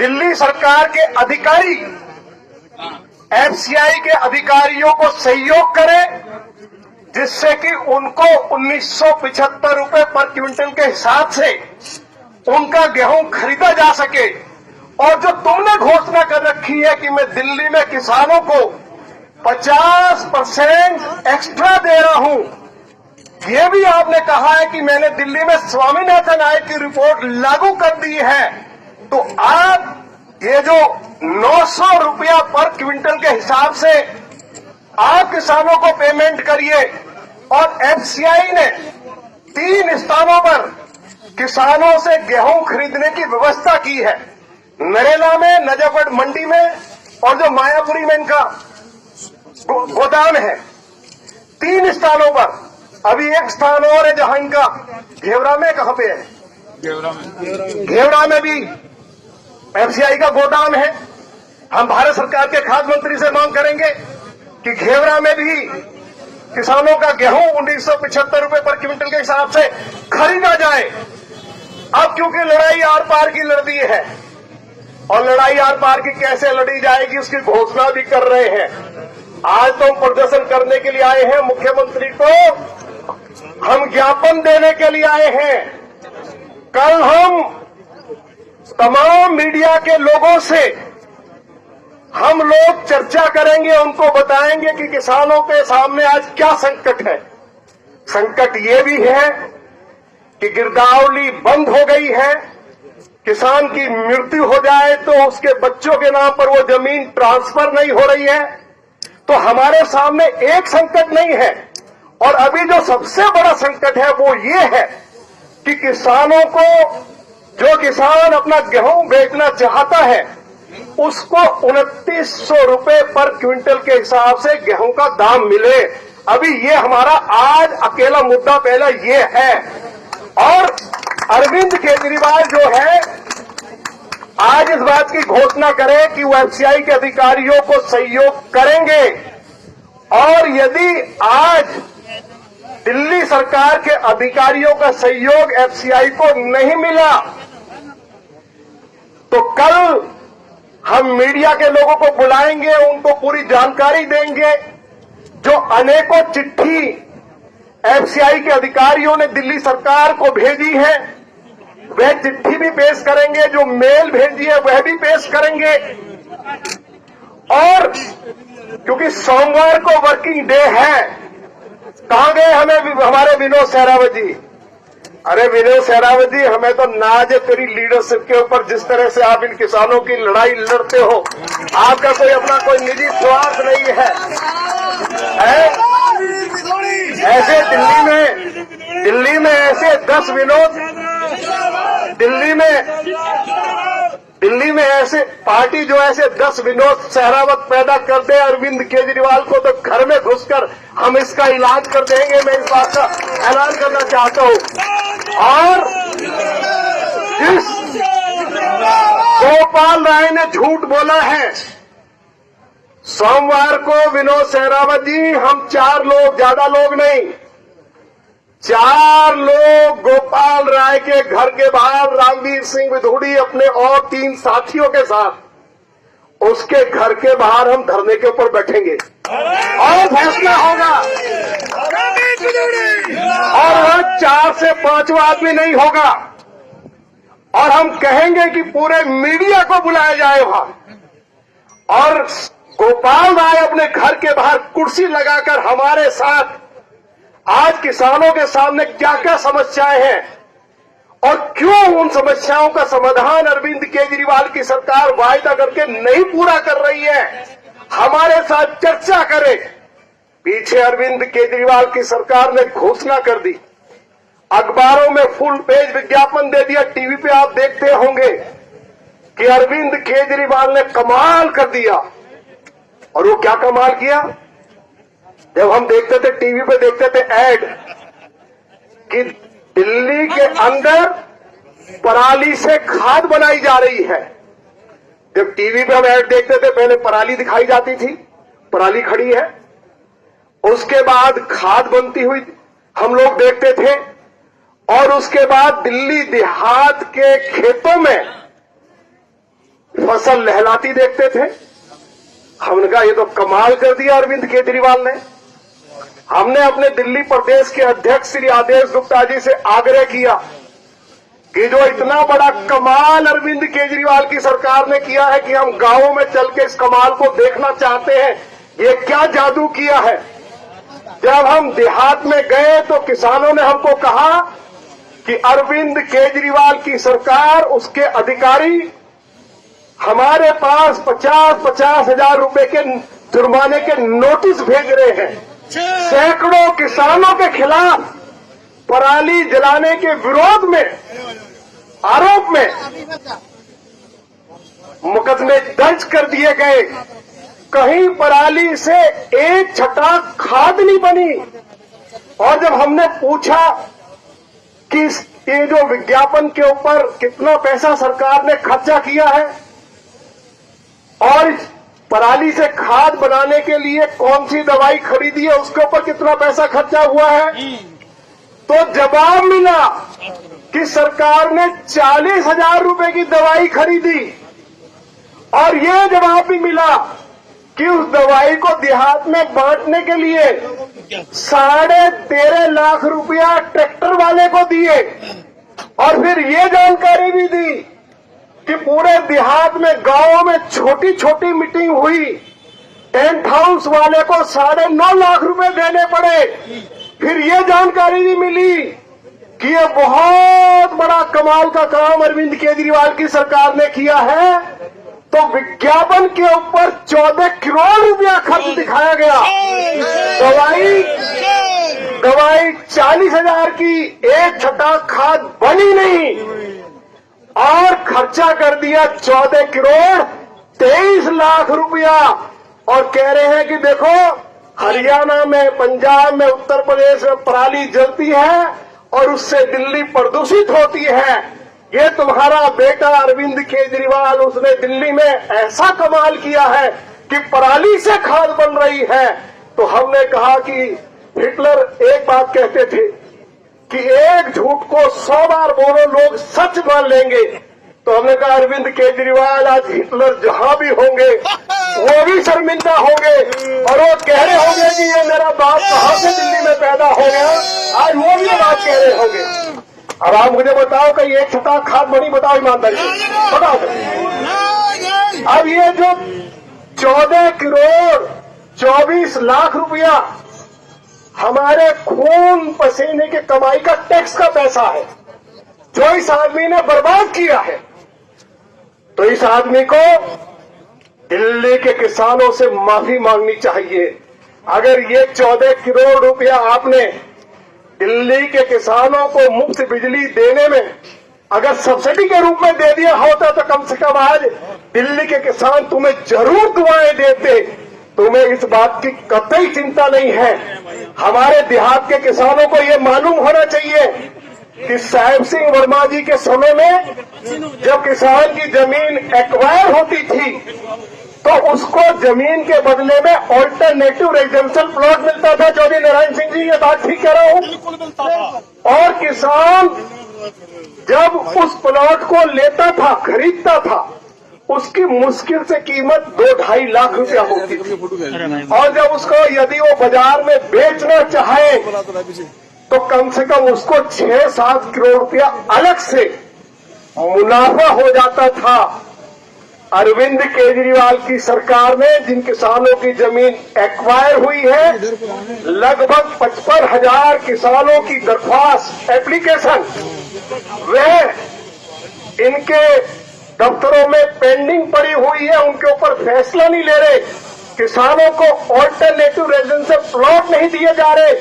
दिल्ली सरकार के अधिकारी एफसीआई के अधिकारियों को सहयोग करें, जिससे कि उनको 1975 रुपए पर क्विंटल के हिसाब से उनका गेहूं खरीदा जा सके। और जो तुमने घोषणा कर रखी है कि मैं दिल्ली में किसानों को 50% एक्स्ट्रा दे रहा हूं, ये भी आपने कहा है कि मैंने दिल्ली में स्वामीनाथन आयोग की रिपोर्ट लागू कर दी है। तो आप ये जो 900 रुपया पर क्विंटल के हिसाब से आप किसानों को पेमेंट करिए। और एफसीआई ने 3 स्थानों पर किसानों से गेहूं खरीदने की व्यवस्था की है, नरेला में, नजफगढ़ मंडी में और जो मायापुरी में इनका गोदाम है। 3 स्थानों पर। अभी एक स्थान और है जहां इनका घेवरा में, कहां पे है? घेवरा में भी एफसीआई का गोदाम है। हम भारत सरकार के खाद्य मंत्री से मांग करेंगे कि घेवरा में भी किसानों का गेहूं 1975 रुपए पर क्विंटल के हिसाब से खरीदा जाए। अब क्योंकि लड़ाई आर पार की लड़ती है और लड़ाई आर पार की कैसे लड़ी जाएगी उसकी घोषणा भी कर रहे हैं। आज तो हम प्रदर्शन करने के लिए आए हैं, मुख्यमंत्री को हम ज्ञापन देने के लिए आए हैं। कल हम तमाम मीडिया के लोगों से हम लोग चर्चा करेंगे, उनको बताएंगे कि किसानों के सामने आज क्या संकट है। संकट ये भी है कि गिरदावरी बंद हो गई है, किसान की मृत्यु हो जाए तो उसके बच्चों के नाम पर वो जमीन ट्रांसफर नहीं हो रही है। तो हमारे सामने एक संकट नहीं है, और अभी जो सबसे बड़ा संकट है वो ये है कि किसानों को, जो किसान अपना गेहूं बेचना चाहता है, उसको 2900 रुपए पर क्विंटल के हिसाब से गेहूं का दाम मिले। अभी ये हमारा आज अकेला मुद्दा पहला ये है। और अरविंद केजरीवाल जो है आज इस बात की घोषणा करे कि वो एफसीआई के अधिकारियों को सहयोग करेंगे। और यदि आज दिल्ली सरकार के अधिकारियों का सहयोग एफसीआई को नहीं मिला तो कल हम मीडिया के लोगों को बुलाएंगे, उनको पूरी जानकारी देंगे। जो अनेकों चिट्ठी एफसीआई के अधिकारियों ने दिल्ली सरकार को भेजी है वह चिट्ठी भी पेश करेंगे, जो मेल भेजी है वह भी पेश करेंगे। और क्योंकि सोमवार को वर्किंग डे है, कहां गए हमारे विनोद सहरावत जी? अरे विनोद सहरावत जी, हमें तो नाज है तेरी लीडरशिप के ऊपर, जिस तरह से आप इन किसानों की लड़ाई लड़ते हो। आपका कोई अपना कोई निजी स्वार्थ नहीं है। ऐसे दिल्ली में ऐसे 10 विनोद, दिल्ली में ऐसे पार्टी जो ऐसे 10 विनोद सहरावत पैदा कर दे अरविंद केजरीवाल को, तो घर में घुसकर हम इसका इलाज कर देंगे। मैं इस बात का ऐलान करना चाहता हूं। और जिस गोपाल राय ने झूठ बोला है, सोमवार को विनोद सहरावत जी, हम 4 लोग, ज्यादा लोग नहीं, 4 लोग गोपाल राय के घर के बाहर रामवीर सिंह विधूड़ी अपने और 3 साथियों के साथ उसके घर के बाहर हम धरने के ऊपर बैठेंगे और फैसला होगा। और वह 4 से 5 आदमी नहीं होगा। और हम कहेंगे कि पूरे मीडिया को बुलाया जाए वहां, और गोपाल राय अपने घर के बाहर कुर्सी लगाकर हमारे साथ आज किसानों के सामने क्या क्या समस्याएं हैं और क्यों उन समस्याओं का समाधान अरविंद केजरीवाल की सरकार वायदा करके नहीं पूरा कर रही है, हमारे साथ चर्चा करे। पीछे अरविंद केजरीवाल की सरकार ने घोषणा कर दी, अखबारों में फुल पेज विज्ञापन दे दिया, टीवी पे आप देखते होंगे कि अरविंद केजरीवाल ने कमाल कर दिया। और वो क्या कमाल किया? जब हम देखते थे, टीवी पे देखते थे ऐड कि दिल्ली के अंदर पराली से खाद बनाई जा रही है। जब टीवी पे हम ऐड देखते थे, पहले पराली दिखाई जाती थी, पराली खड़ी है, उसके बाद खाद बनती हुई हम लोग देखते थे, और उसके बाद दिल्ली देहात के खेतों में फसल लहलाती देखते थे। हमने कहा ये तो कमाल कर दिया अरविंद केजरीवाल ने। हमने अपने दिल्ली प्रदेश के अध्यक्ष श्री आदेश गुप्ता जी से आग्रह किया कि जो इतना बड़ा कमाल अरविंद केजरीवाल की सरकार ने किया है कि हम गांवों में चल के इस कमाल को देखना चाहते हैं, ये क्या जादू किया है। जब हम देहात में गए तो किसानों ने हमको कहा कि अरविंद केजरीवाल की सरकार, उसके अधिकारी हमारे पास 50-50 हजार रुपए के जुर्माने के नोटिस भेज रहे हैं। सैकड़ों किसानों के खिलाफ पराली जलाने के विरोध में, आरोप में मुकदमे दर्ज कर दिए गए। कहीं पराली से एक छटाक खाद नहीं बनी। और जब हमने पूछा कि ये जो विज्ञापन के ऊपर कितना पैसा सरकार ने खर्चा किया है और पराली से खाद बनाने के लिए कौन सी दवाई खरीदी है, उसके ऊपर कितना पैसा खर्चा हुआ है, तो जवाब मिला कि सरकार ने 40,000 रुपए की दवाई खरीदी। और ये जवाब भी मिला कि उस दवाई को देहात में बांटने के लिए 13.5 लाख रुपया ट्रैक्टर वाले को दिए। और फिर ये जानकारी भी दी कि पूरे देहात में, गांवों में छोटी छोटी मीटिंग हुई, टेंट हाउस वाले को 9.5 लाख रुपए देने पड़े। फिर ये जानकारी भी मिली कि ये बहुत बड़ा कमाल का काम अरविंद केजरीवाल की सरकार ने किया है। तो विज्ञापन के ऊपर 14 करोड़ रुपया खर्च दिखाया गया। दवाई 40,000 की, एक छटाक खाद बनी नहीं और खर्चा कर दिया 14 करोड़ 23 लाख रुपया। और कह रहे हैं कि देखो हरियाणा में, पंजाब में, उत्तर प्रदेश में पराली जलती है और उससे दिल्ली प्रदूषित होती है। ये तुम्हारा बेटा अरविंद केजरीवाल, उसने दिल्ली में ऐसा कमाल किया है कि पराली से खाद बन रही है। तो हमने कहा कि हिटलर एक बात कहते थे कि एक झूठ को 100 बार बोलो, लोग सच मान लेंगे। तो हमने कहा अरविंद केजरीवाल आज हिटलर जहां भी होंगे वो भी शर्मिंदा होंगे और वो कह रहे होंगे कि ये मेरा बाप कहां से दिल्ली में पैदा हो गया। आज वो भी बात कह रहे होंगे। अब आप मुझे बताओ कि एक छटाक खाद बनी, बताओ ईमानदारी से बताओ। अब ये जो 14 करोड़ 24 लाख रुपया हमारे खून पसीने के कमाई का टैक्स का पैसा है जो इस आदमी ने बर्बाद किया है, तो इस आदमी को दिल्ली के किसानों से माफी मांगनी चाहिए। अगर ये 14 करोड़ रुपया आपने दिल्ली के किसानों को मुफ्त बिजली देने में अगर सब्सिडी के रूप में दे दिया होता तो कम से कम आज दिल्ली के किसान तुम्हें जरूर दुआएं देते। तुम्हें इस बात की कतई चिंता नहीं है। हमारे देहात के किसानों को ये मालूम होना चाहिए कि साहिब सिंह वर्मा जी के समय में जब किसान की जमीन एक्वायर होती थी तो उसको जमीन के बदले में ऑल्टरनेटिव रेजिडेंशियल प्लॉट मिलता था। चौधरी नारायण सिंह जी, ये बात ठीक कह रहा हूं। और किसान जब उस प्लॉट को लेता था, खरीदता था, उसकी मुश्किल से कीमत 2-2.5 लाख रुपया होती थी। और जब उसको यदि वो बाजार में बेचना चाहे तो कम से कम उसको 6-7 करोड़ रुपया अलग से मुनाफा हो जाता था। अरविंद केजरीवाल की सरकार ने जिन किसानों की जमीन एक्वायर हुई है, लगभग 55,000 किसानों की दरख्वास्त, एप्लीकेशन वे इनके दफ्तरों में पेंडिंग पड़ी हुई है, उनके ऊपर फैसला नहीं ले रहे। किसानों को ऑल्टरनेटिव रेजिडेंशियल प्लॉट नहीं दिए जा रहे।